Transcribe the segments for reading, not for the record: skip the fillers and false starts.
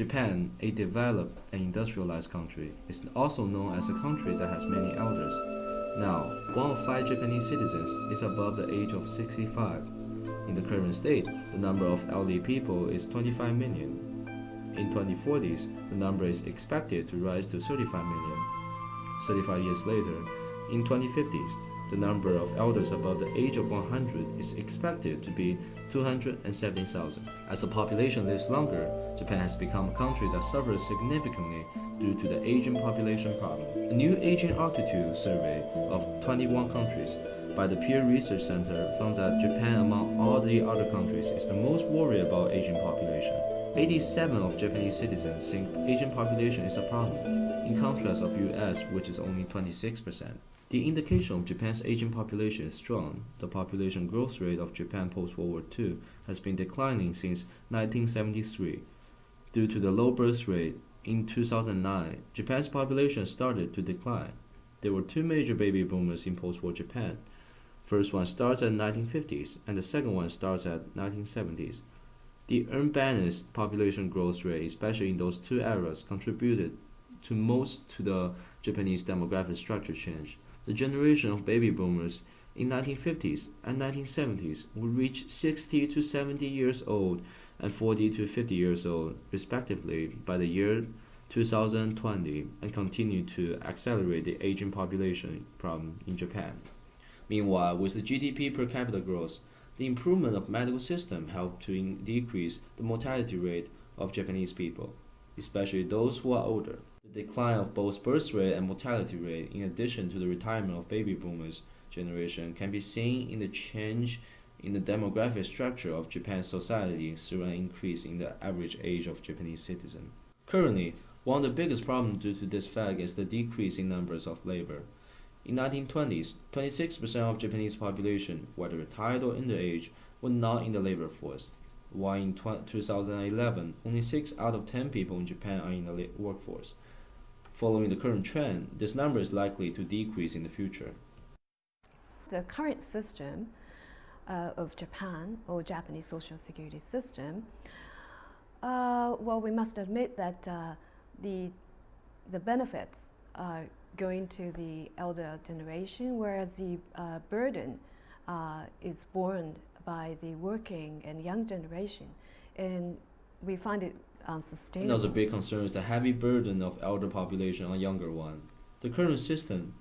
Japan, a developed and industrialized country, is also known as a country that has many elders. Now, 1 of 5 Japanese citizens is above the age of 65. In the current state, the number of elderly people is 25 million. In 2040s, the number is expected to rise to 35 million. 35 years later, in 2050s, the number of elders above the age of 100 is expected to be 270,000. As the population lives longer, Japan has become a country that suffers significantly due to the aging population problem. A new aging altitude survey of 21 countries by the Pew Research Center found that Japan, among all the other countries, is the most worried about aging population. 87 of Japanese citizens think aging population is a problem, in contrast of US, which is only 26%. The indication of Japan's aging population is strong. The population growth rate of Japan post-World War II has been declining since 1973. Due to the low birth rate, in 2009, Japan's population started to decline. There were 2 major baby boomers in post-war Japan. First one starts at 1950s, and the second one starts at 1970s. The urbanist population growth rate, especially in those 2 eras, contributed to most to the Japanese demographic structure change. The generation of baby boomers in 1950s and 1970s would reach 60 to 70 years old and 40 to 50 years old, respectively, by the year 2020, and continue to accelerate the aging population problem in Japan. Meanwhile, with the GDP per capita growth, the improvement of medical system helped to decrease the mortality rate of Japanese people, especially those who are older. The decline of both birth rate and mortality rate, in addition to the retirement of baby boomers generation, can be seen in the change in the demographic structure of Japan's society through an increase in the average age of Japanese citizens. Currently, one of the biggest problems due to this fact is the decrease in numbers of labor. In 1920s, 26% of Japanese population, whether retired or underage, were not in the labor force, while in 2011, only 6 out of 10 people in Japan are in the workforce. Following the current trend, this number is likely to decrease in the future. The current system of Japan, or Japanese social security system, well, we must admit that the benefits are going to the elder generation, whereas the burden is borne by the working and young generation, and we find it unsustainable. Another big concern is the heavy burden of elder population on younger one. The current system,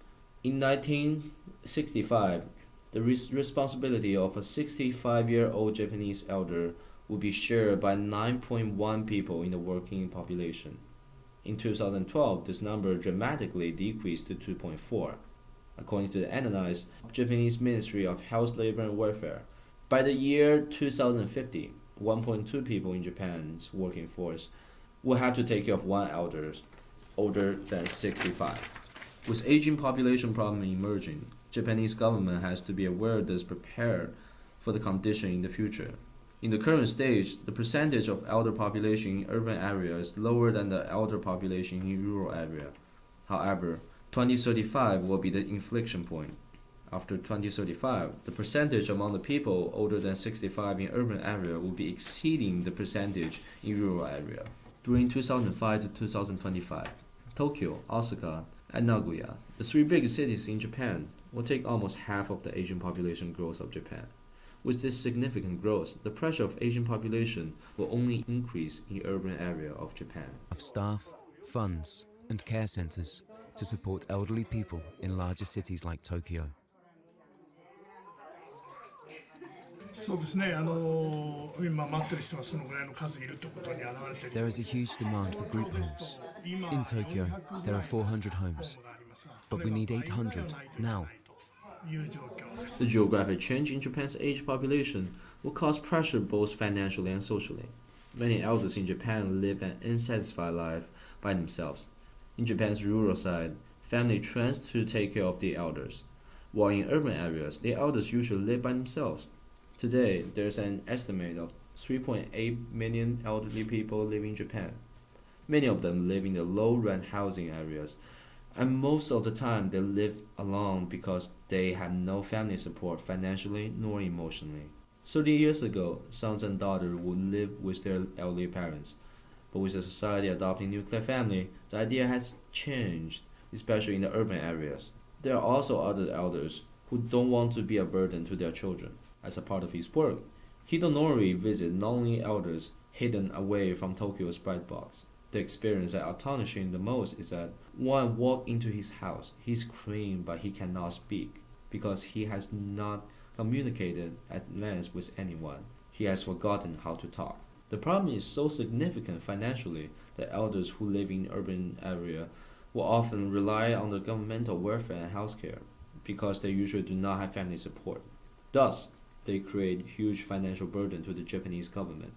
in 1965, the responsibility of a 65-year-old Japanese elder would be shared by 9.1 people in the working population. In 2012, this number dramatically decreased to 2.4, according to the analysis of Japanese Ministry of Health, Labor and Welfare. By the year 2050, 1.2 people in Japan's working force will have to take care of one elder older than 65. With aging population problem emerging, Japanese government has to be aware this prepared for the condition in the future. In the current stage, the percentage of elder population in urban areas is lower than the elder population in rural area. However, 2035 will be the inflection point. After 2035, the percentage among the people older than 65 in urban area will be exceeding the percentage in rural area. During 2005 to 2025, Tokyo, Osaka, and Nagoya, the 3 biggest cities in Japan, will take almost half of the Asian population growth of Japan. With this significant growth, the pressure of Asian population will only increase in the urban area of Japan. Of staff, funds, and care centers to support elderly people in larger cities like Tokyo. There is a huge demand for group homes. In Tokyo, there are 400 homes, but we need 800 now. The geographic change in Japan's aged population will cause pressure both financially and socially. Many elders in Japan live an unsatisfied life by themselves. In Japan's rural side, family tends to take care of the elders, while in urban areas, the elders usually live by themselves. Today, there is an estimate of 3.8 million elderly people living in Japan. Many of them live in the low-rent housing areas, and most of the time they live alone because they have no family support financially nor emotionally. 30 years ago, sons and daughters would live with their elderly parents. But with the society adopting nuclear family, the idea has changed, especially in the urban areas. There are also other elders who don't want to be a burden to their children. As a part of his work, Hidenori visits lonely elders hidden away from Tokyo's bright box. The experience that astonishing the most is that one walks into his house, he screams but he cannot speak because he has not communicated at length with anyone. He has forgotten how to talk. The problem is so significant financially that elders who live in urban area will often rely on the governmental welfare and healthcare because they usually do not have family support. Thus, they create huge financial burden to the Japanese government.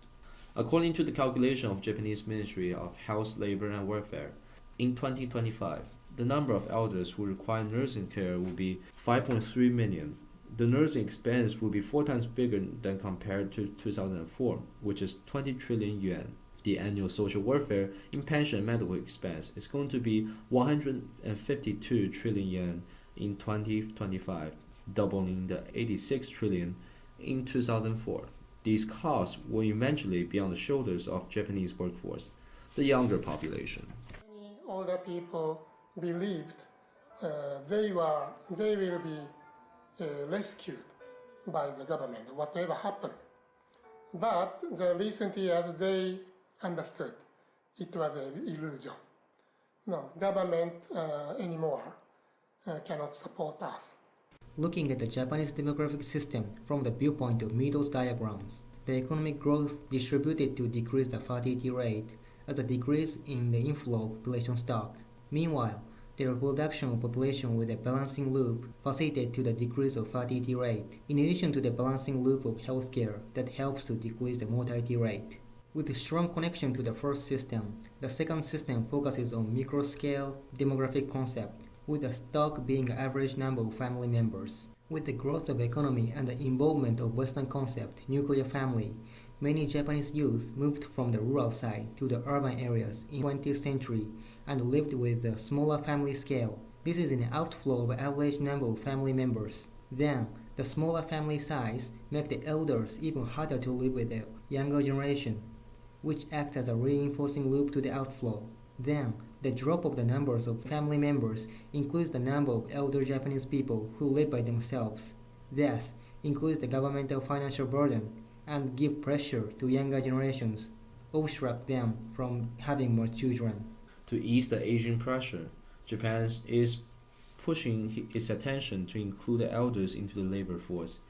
According to the calculation of Japanese Ministry of Health, Labor and Welfare, in 2025, the number of elders who require nursing care will be 5.3 million. The nursing expense will be 4 times bigger than compared to 2004, which is 20 trillion yuan. The annual social welfare in pension and medical expense is going to be 152 trillion yuan in 2025, doubling the 86 trillion in 2004. These costs will eventually be on the shoulders of Japanese workforce, the younger population. Many older people believed they will be rescued by the government, whatever happened. But the recent years they understood it was an illusion. No, government anymore cannot support us. Looking at the Japanese demographic system from the viewpoint of Meadows diagrams, the economic growth distributed to decrease the fertility rate as a decrease in the inflow of population stock. Meanwhile, the reproduction of population with a balancing loop facilitated to the decrease of fertility rate, in addition to the balancing loop of healthcare that helps to decrease the mortality rate. With a strong connection to the first system, the second system focuses on micro-scale demographic concept, with the stock being the average number of family members. With the growth of economy and the involvement of Western concept, nuclear family, many Japanese youth moved from the rural side to the urban areas in the 20th century and lived with a smaller family scale. This is an outflow of average number of family members. Then, the smaller family size make the elders even harder to live with the younger generation, which acts as a reinforcing loop to the outflow. Then, the drop of the numbers of family members increases the number of elder Japanese people who live by themselves, thus increase the governmental financial burden and give pressure to younger generations, obstruct them from having more children. To ease the aging pressure, Japan is pushing its attention to include the elders into the labor force.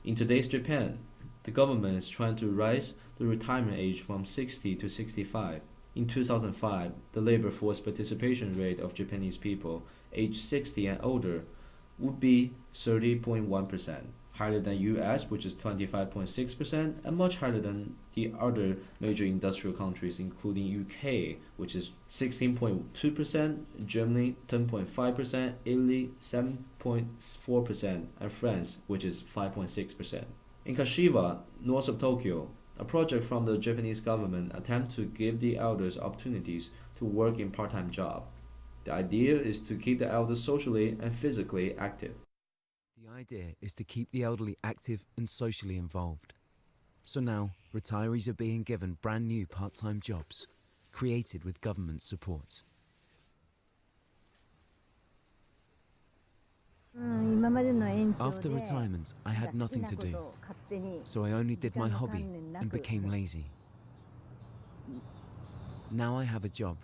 In today's Japan, the government is trying to raise the retirement age from 60 to 65. In 2005, the labor force participation rate of Japanese people aged 60 and older would be 30.1%, higher than US, which is 25.6%, and much higher than the other major industrial countries, including UK, which is 16.2%, Germany 10.5%, Italy 7.4%, and France, which is 5.6%. In Kashiwa, north of Tokyo, a project from the Japanese government attempts to give the elders opportunities to work in part-time job. The idea is to keep the elders socially and physically active. The idea is to keep the elderly active and socially involved. So now, retirees are being given brand new part-time jobs, created with government support. After retirement, I had nothing to do, so I only did my hobby and became lazy. Now I have a job.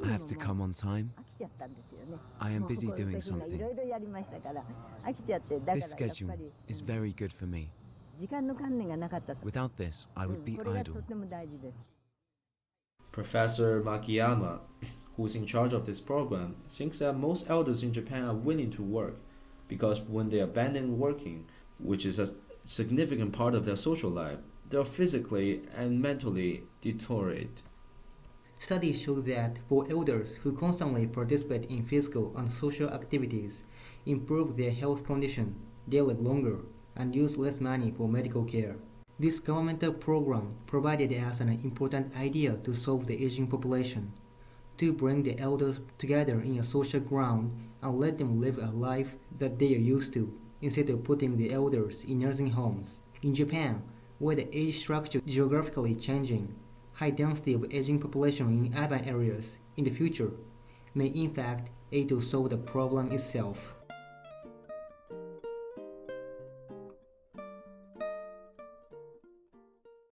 I have to come on time. I am busy doing something. This schedule is very good for me. Without this, I would be idle. Professor Makiyama, who is in charge of this program, thinks that most elders in Japan are willing to work because when they abandon working, which is a significant part of their social life, they are physically and mentally deteriorate. Studies show that for elders who constantly participate in physical and social activities, improve their health condition, they live longer, and use less money for medical care. This governmental program provided us an important idea to solve the aging population, to bring the elders together in a social ground and let them live a life that they are used to, instead of putting the elders in nursing homes. In Japan, where the age structure is geographically changing, high density of aging population in urban areas in the future may in fact aid to solve the problem itself.